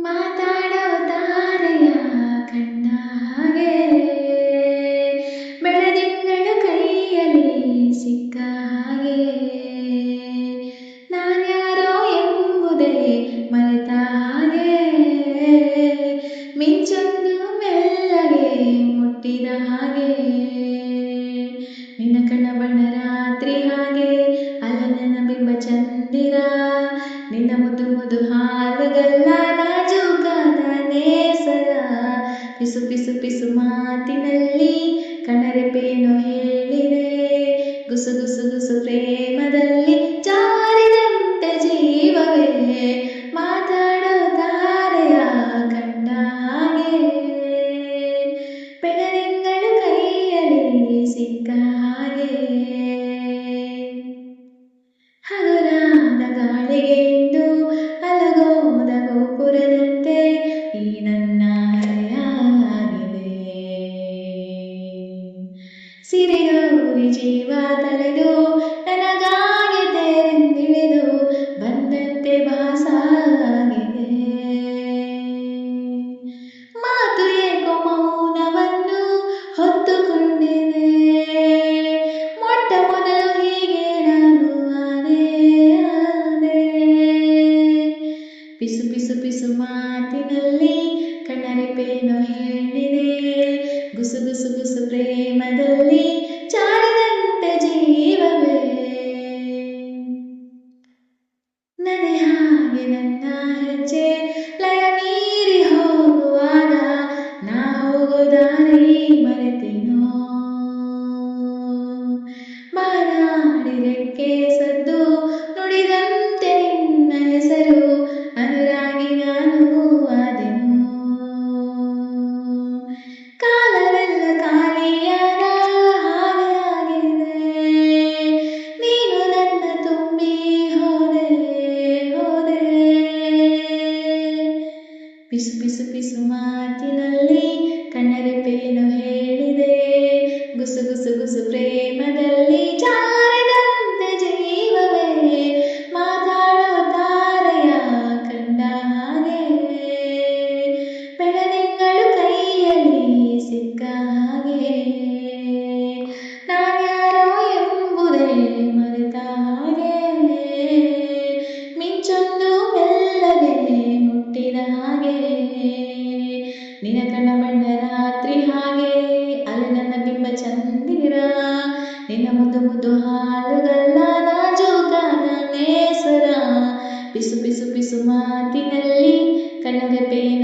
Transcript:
ಮಾತಾಡೋ ತಾರೆಯ ಕಂಡ ಹಾಗೆ ಬೆಳದಿಂಗಳು ಕೈಯಲ್ಲಿ ಸಿಕ್ಕ ಹಾಗೆ ನಾನ್ಯಾರೋ ಎಂಬುದೇ ಮರೆತ ಹಾಗೆ ಮಿಂಚೊಂದು ಮೆಲ್ಲಗೆ ಮುಟ್ಟಿದ ಹಾಗೆ ನಿನ್ನ ಕಣ್ಣ ಬಣ್ಣ ರಾತ್ರಿ ಹಾಗೆ ಅಲ್ಲ ನನ್ನ ಬಿಂಬ ಚಂದಿರ ನಿನ್ನ ಮುದ್ದು ಮುದ್ದು ಹಾಲುಗಲ್ಲ ನಾಜೂಕಾದ ನೇಸರ ಪಿಸು ಪಿಸು ಪಿಸು ಮಾತಿನಲ್ಲಿ ಕಣ್ಣರೆಪೇನು ಹೇಳಿದೆ ಗುಸು ಗುಸು ಗುಸು ಪ್ರೇಮದಲ್ಲಿ ಜಾರಿದಂತೆ ಜೀವವೇ ಮಾತಾಡೋ ತಾರೆಯ ಕಂಡ ಹಾಗೆ ಬೆಳದಿಂಗಳು ಕೈಯಲ್ಲಿ ಸಿಕ್ಕ ಹಾಗೆ ಹಗುರಾದ ಗಾಳಿಗೆ ಇಂದು ಅಲಗೋದ ಗೋಪುರದಂತೆ ಈ ನನ್ನ ಹರೆಯಾಗಿದೆ ಸಿರಿಗೌರಿ ಜೀವ ತಳೆದು ನನಗಾಗಿ ತೆರೆದಿಳಿದು ಬಂದಂತೆ ಭಾಸಾಗಿದೆ ಮಾತು ಏಕೋ ಮೌನವನ್ನು ಹೊತ್ತುಕೊಂಡಿದೆ ಮೊಟ್ಟ ಮೊದಲು ಹೀಗೆ ನಾನು ಆದೆ ಪಿಸು ಪಿಸು ಪಿಸು ಮಾತಿನಲ್ಲಿ ಕಣ್ಣರೆಪೇನು ಹೇಳಿದೆ ಗುಸು ಗುಸು ಗುಸು ಪ್ರೇಮದಲ್ಲಿ ಜಾರಿದಂತೆ ಜೀವವೇ ನದಿ ಹಾಗೆ ನನ್ನ ಹೆಜ್ಜೆ ಲಯ ಮೀರಿ ಹೋಗುವಾಗ ನಾ ಹೋಗೋ ದಾರಿ ಮರೆತೆನೋ ಬಾನಾಡಿರೆಕ್ಕೆ ಸದ್ದು ನುಡಿದಂತೆ ನಿನ್ನ ಹೆಸರು ಅನುರಾಗಿ ನಾನು ಆದೆನು ಕಾಲವೆಲ್ಲ ಖಾಲಿಯಾದ ಹಾಗೆ ಆಗಿದೆ ನೀನು ನನ್ನ ತುಂಬಿ ಹೋದೆ ಹೋದೆ ಪಿಸು ಪಿಸು ಪಿಸು ಮಾತಿನಲ್ಲಿ ಕಣ್ಣರೆಪೇನು ಹೇಳಿದೆ ಗುಸು ಗುಸು ಗುಸು ಪ್ರೇಮದಲ್ಲಿ ಜಾರಿದಂತೆ ಜೀವವೇ ಮಾತಾಡೋ ತಾರೆಯ ಕಂಡ ಹಾಗೆ ಬೆಳದಿಂಗಳು ಕೈಯಲ್ಲಿ ಸಿಕ್ಕ ಹಾಗೆ ನಾನ್ಯಾರೋ ಎಂಬುದೇ ಮರೆತ ಹಾಗೆ ಮಿಂಚೊಂದು ಮೆಲ್ಲಗೆ ಮುಟ್ಟಿದ ಹಾಗೆ ನಿನ್ನ ಕಣ್ಣ ಬಣ್ಣ ರಾತ್ರಿ ಹಾಗೆ ಅಲ್ಲಿ ನನ್ನ ಬಿಂಬ ಚಂದಿರ ನಿನ್ನ ಮುದ್ದು ಮುದ್ದು ಹಾಲುಗಲ್ಲ ನಾಜೂಕಾದ ನೇಸರ ಪಿಸು ಪಿಸು ಪಿಸು ಮಾತಿನಲ್ಲಿ ಕಣ್ಣರೆಪೇನು